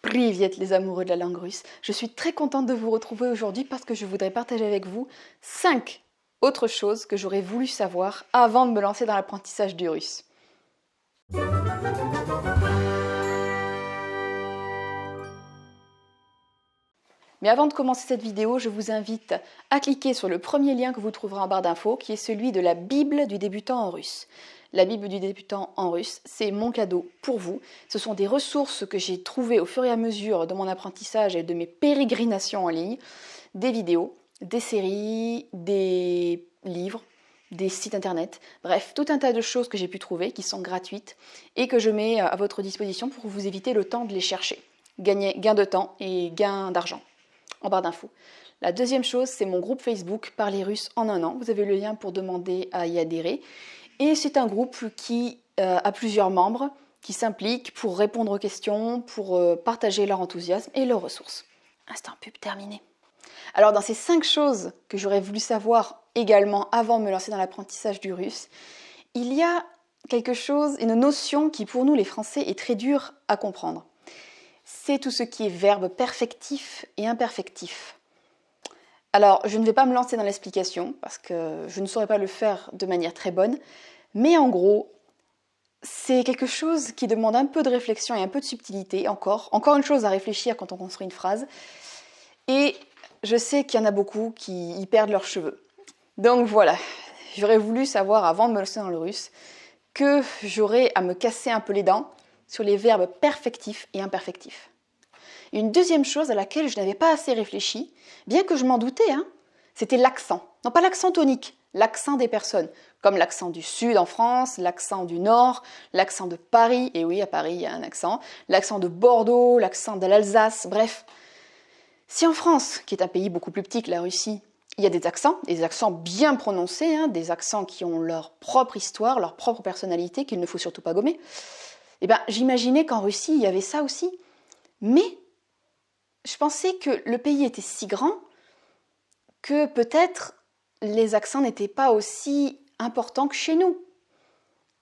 Privyet les amoureux de la langue russe. Je suis très contente de vous retrouver aujourd'hui parce que je voudrais partager avec vous 5 autres choses que j'aurais voulu savoir avant de me lancer dans l'apprentissage du russe. Mais avant de commencer cette vidéo, je vous invite à cliquer sur le premier lien que vous trouverez en barre d'infos, qui est celui de la Bible du débutant en russe. La Bible du débutant en russe, c'est mon cadeau pour vous. Ce sont des ressources que j'ai trouvées au fur et à mesure de mon apprentissage et de mes pérégrinations en ligne, des vidéos, des séries, des livres, des sites internet, bref, tout un tas de choses que j'ai pu trouver qui sont gratuites et que je mets à votre disposition pour vous éviter le temps de les chercher. Gain de temps et gain d'argent. En barre d'infos. La deuxième chose, c'est mon groupe Facebook Parler russe en un an. Vous avez le lien pour demander à y adhérer. Et c'est un groupe qui a plusieurs membres qui s'impliquent pour répondre aux questions, pour partager leur enthousiasme et leurs ressources. Instant pub terminé. Alors dans ces 5 choses que j'aurais voulu savoir également avant de me lancer dans l'apprentissage du russe, il y a quelque chose, une notion qui pour nous les Français est très dure à comprendre. C'est tout ce qui est verbe perfectif et imperfectif. Alors, je ne vais pas me lancer dans l'explication, parce que je ne saurais pas le faire de manière très bonne, mais en gros, c'est quelque chose qui demande un peu de réflexion et un peu de subtilité, encore une chose à réfléchir quand on construit une phrase, et je sais qu'il y en a beaucoup qui y perdent leurs cheveux. Donc voilà, j'aurais voulu savoir, avant de me lancer dans le russe, que j'aurais à me casser un peu les dents sur les verbes perfectifs et imperfectifs. Une deuxième chose à laquelle je n'avais pas assez réfléchi, bien que je m'en doutais, c'était l'accent. Non pas l'accent tonique, l'accent des personnes, comme l'accent du Sud en France, l'accent du Nord, l'accent de Paris, et oui, à Paris il y a un accent, l'accent de Bordeaux, l'accent de l'Alsace, bref. Si en France, qui est un pays beaucoup plus petit que la Russie, il y a des accents bien prononcés, des accents qui ont leur propre histoire, leur propre personnalité, qu'il ne faut surtout pas gommer, eh bien, j'imaginais qu'en Russie, il y avait ça aussi. Mais je pensais que le pays était si grand que peut-être les accents n'étaient pas aussi importants que chez nous.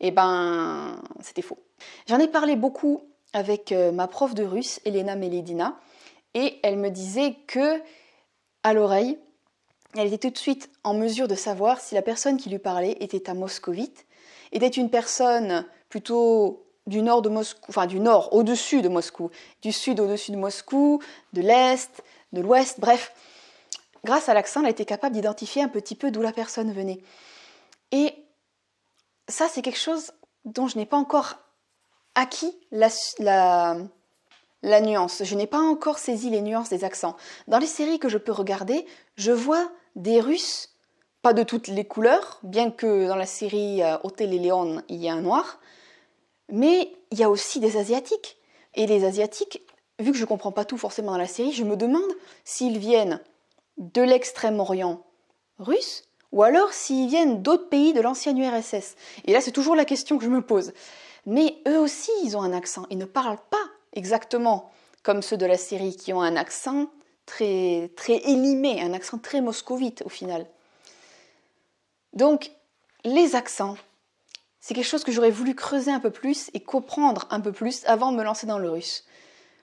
Eh bien, c'était faux. J'en ai parlé beaucoup avec ma prof de russe, Elena Meledina, et elle me disait que, à l'oreille, elle était tout de suite en mesure de savoir si la personne qui lui parlait était un moscovite, était une personne plutôt du nord de Moscou, enfin du nord au-dessus de Moscou, du sud au-dessus de Moscou, de l'est, de l'ouest, bref. Grâce à l'accent, elle a été capable d'identifier un petit peu d'où la personne venait. Et ça, c'est quelque chose dont je n'ai pas encore acquis la nuance. Je n'ai pas encore saisi les nuances des accents. Dans les séries que je peux regarder, je vois des Russes, pas de toutes les couleurs, bien que dans la série Hotel et Léon, il y a un noir, mais il y a aussi des Asiatiques. Et les Asiatiques, vu que je ne comprends pas tout forcément dans la série, je me demande s'ils viennent de l'extrême-orient russe ou alors s'ils viennent d'autres pays de l'ancienne URSS. Et là, c'est toujours la question que je me pose. Mais eux aussi, ils ont un accent. Ils ne parlent pas exactement comme ceux de la série qui ont un accent très, très élimé, un accent très moscovite au final. Donc, les accents, c'est quelque chose que j'aurais voulu creuser un peu plus et comprendre un peu plus avant de me lancer dans le russe.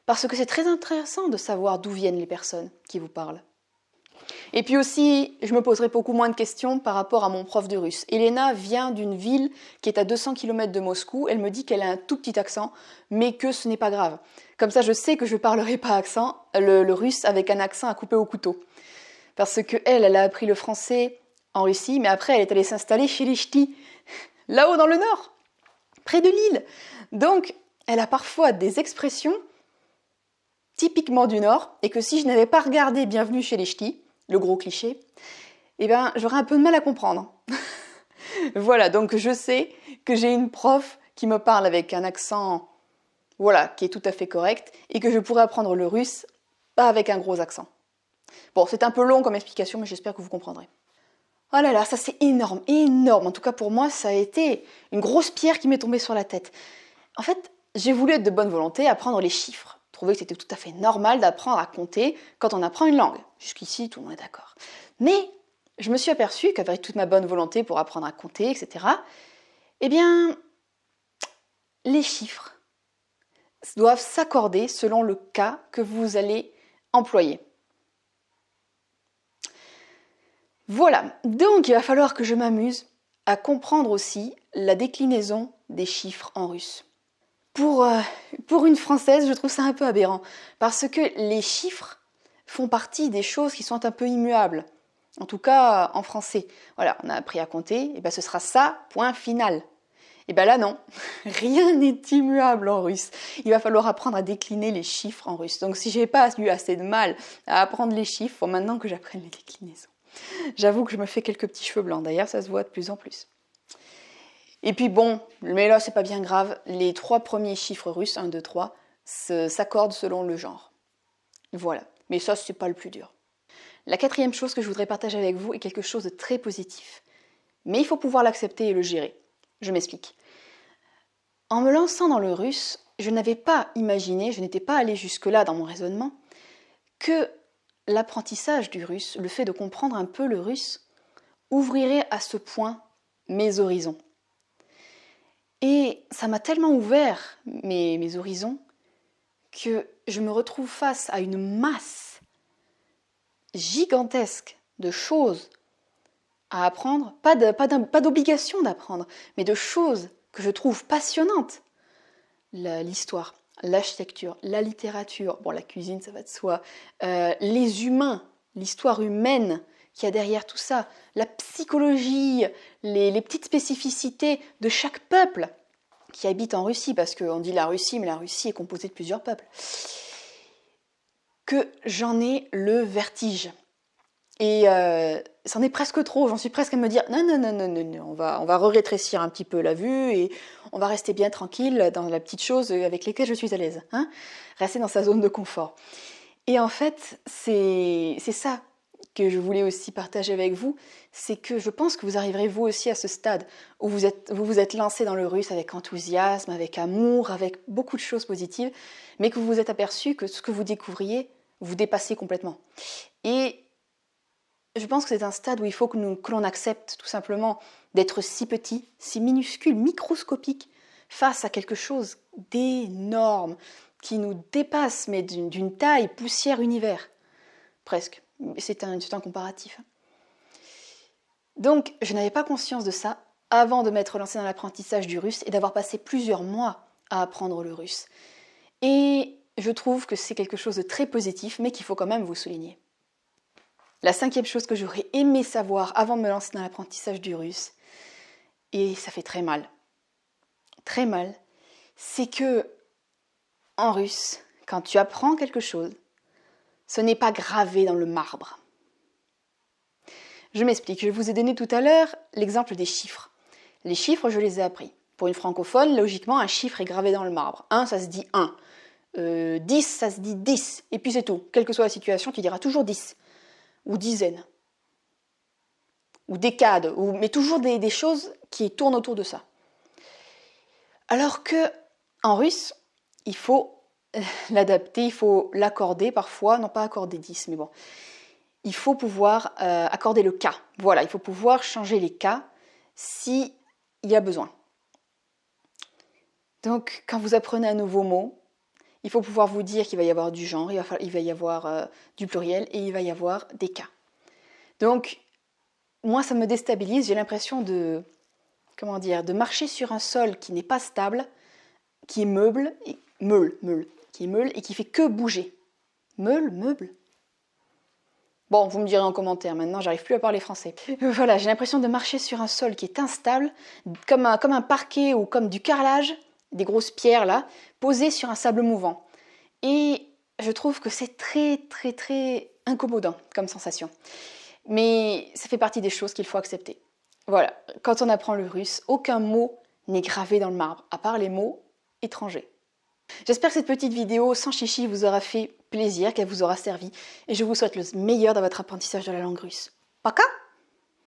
Parce que c'est très intéressant de savoir d'où viennent les personnes qui vous parlent. Et puis aussi, je me poserai beaucoup moins de questions par rapport à mon prof de russe. Elena vient d'une ville qui est à 200 km de Moscou. Elle me dit qu'elle a un tout petit accent, mais que ce n'est pas grave. Comme ça, je sais que je ne parlerai pas le russe avec un accent à couper au couteau. Parce qu'elle a appris le français en Russie, mais après, elle est allée s'installer chez les ch'tis, là-haut dans le nord, près de Lille. Donc, elle a parfois des expressions typiquement du nord, et que si je n'avais pas regardé Bienvenue chez les ch'tis, le gros cliché, eh ben, j'aurais un peu de mal à comprendre. Voilà, donc je sais que j'ai une prof qui me parle avec un accent, voilà, qui est tout à fait correct, et que je pourrais apprendre le russe, pas avec un gros accent. Bon, c'est un peu long comme explication, mais j'espère que vous comprendrez. Oh là là, ça c'est énorme, énorme. En tout cas pour moi, ça a été une grosse pierre qui m'est tombée sur la tête. En fait, j'ai voulu être de bonne volonté, apprendre les chiffres. Trouver que c'était tout à fait normal d'apprendre à compter quand on apprend une langue. Jusqu'ici, tout le monde est d'accord. Mais je me suis aperçue qu'avec toute ma bonne volonté pour apprendre à compter, etc., eh bien, les chiffres, doivent s'accorder selon le cas que vous allez employer. Voilà, donc il va falloir que je m'amuse à comprendre aussi la déclinaison des chiffres en russe. Pour une Française, je trouve ça un peu aberrant, parce que les chiffres font partie des choses qui sont un peu immuables. En tout cas, en français. Voilà, on a appris à compter, et ben ce sera ça, point final. Et bien là, non, rien n'est immuable en russe. Il va falloir apprendre à décliner les chiffres en russe. Donc si j'ai pas eu assez de mal à apprendre les chiffres, il faut maintenant que j'apprenne les déclinaisons. J'avoue que je me fais quelques petits cheveux blancs, d'ailleurs ça se voit de plus en plus. Et puis bon, mais là c'est pas bien grave, les 3 premiers chiffres russes, 1, 2, 3, s'accordent selon le genre. Voilà, mais ça c'est pas le plus dur. La 4e chose que je voudrais partager avec vous est quelque chose de très positif. Mais il faut pouvoir l'accepter et le gérer. Je m'explique. En me lançant dans le russe, je n'avais pas imaginé, je n'étais pas allée jusque-là dans mon raisonnement, que l'apprentissage du russe, le fait de comprendre un peu le russe, ouvrirait à ce point mes horizons. Et ça m'a tellement ouvert mes horizons que je me retrouve face à une masse gigantesque de choses à apprendre, pas d'obligation d'apprendre, mais de choses que je trouve passionnantes. L'histoire, l'architecture, la littérature, bon la cuisine ça va de soi, les humains, l'histoire humaine qu'il y a derrière tout ça, la psychologie, les petites spécificités de chaque peuple qui habite en Russie, parce qu'on dit la Russie, mais la Russie est composée de plusieurs peuples, que j'en ai le vertige. Et c'en est presque trop, j'en suis presque à me dire non, on va rétrécir un petit peu la vue et on va rester bien tranquille dans la petite chose avec lesquelles je suis à l'aise. Hein, rester dans sa zone de confort. Et en fait, c'est ça que je voulais aussi partager avec vous, c'est que je pense que vous arriverez vous aussi à ce stade où vous vous êtes lancé dans le russe avec enthousiasme, avec amour, avec beaucoup de choses positives, mais que vous vous êtes aperçu que ce que vous découvriez, vous dépassiez complètement. Et je pense que c'est un stade où il faut que l'on accepte tout simplement d'être si petit, si minuscule, microscopique, face à quelque chose d'énorme, qui nous dépasse, mais d'une taille poussière-univers. Presque. C'est un comparatif. Donc, je n'avais pas conscience de ça avant de m'être lancée dans l'apprentissage du russe et d'avoir passé plusieurs mois à apprendre le russe. Et je trouve que c'est quelque chose de très positif, mais qu'il faut quand même vous souligner. La 5e chose que j'aurais aimé savoir avant de me lancer dans l'apprentissage du russe, et ça fait très mal, c'est que en russe, quand tu apprends quelque chose, ce n'est pas gravé dans le marbre. Je m'explique, je vous ai donné tout à l'heure l'exemple des chiffres. Les chiffres, je les ai appris. Pour une francophone, logiquement, un chiffre est gravé dans le marbre. 1, ça se dit 1. 10, ça se dit 10. Et puis c'est tout. Quelle que soit la situation, tu diras toujours 10. Ou dizaines. Ou décades. Mais toujours des choses qui tournent autour de ça. Alors que en russe, il faut l'adapter, il faut l'accorder parfois, non pas accorder 10, mais bon. Il faut pouvoir accorder le cas. Voilà, il faut pouvoir changer les cas s'il y a besoin. Donc, quand vous apprenez un nouveau mot, il faut pouvoir vous dire qu'il va y avoir du genre, il va y avoir du pluriel et il va y avoir des cas. Donc, moi, ça me déstabilise. J'ai l'impression de marcher sur un sol qui n'est pas stable, qui est meule et qui fait que bouger. Meuble. Bon, vous me direz en commentaire, maintenant j'arrive plus à parler français. Voilà, j'ai l'impression de marcher sur un sol qui est instable, comme un parquet ou comme du carrelage, des grosses pierres là, posées sur un sable mouvant. Et je trouve que c'est très très très incommodant comme sensation. Mais ça fait partie des choses qu'il faut accepter. Voilà, quand on apprend le russe, aucun mot n'est gravé dans le marbre, à part les mots étrangers. J'espère que cette petite vidéo sans chichi vous aura fait plaisir, qu'elle vous aura servi, et je vous souhaite le meilleur dans votre apprentissage de la langue russe. Пока!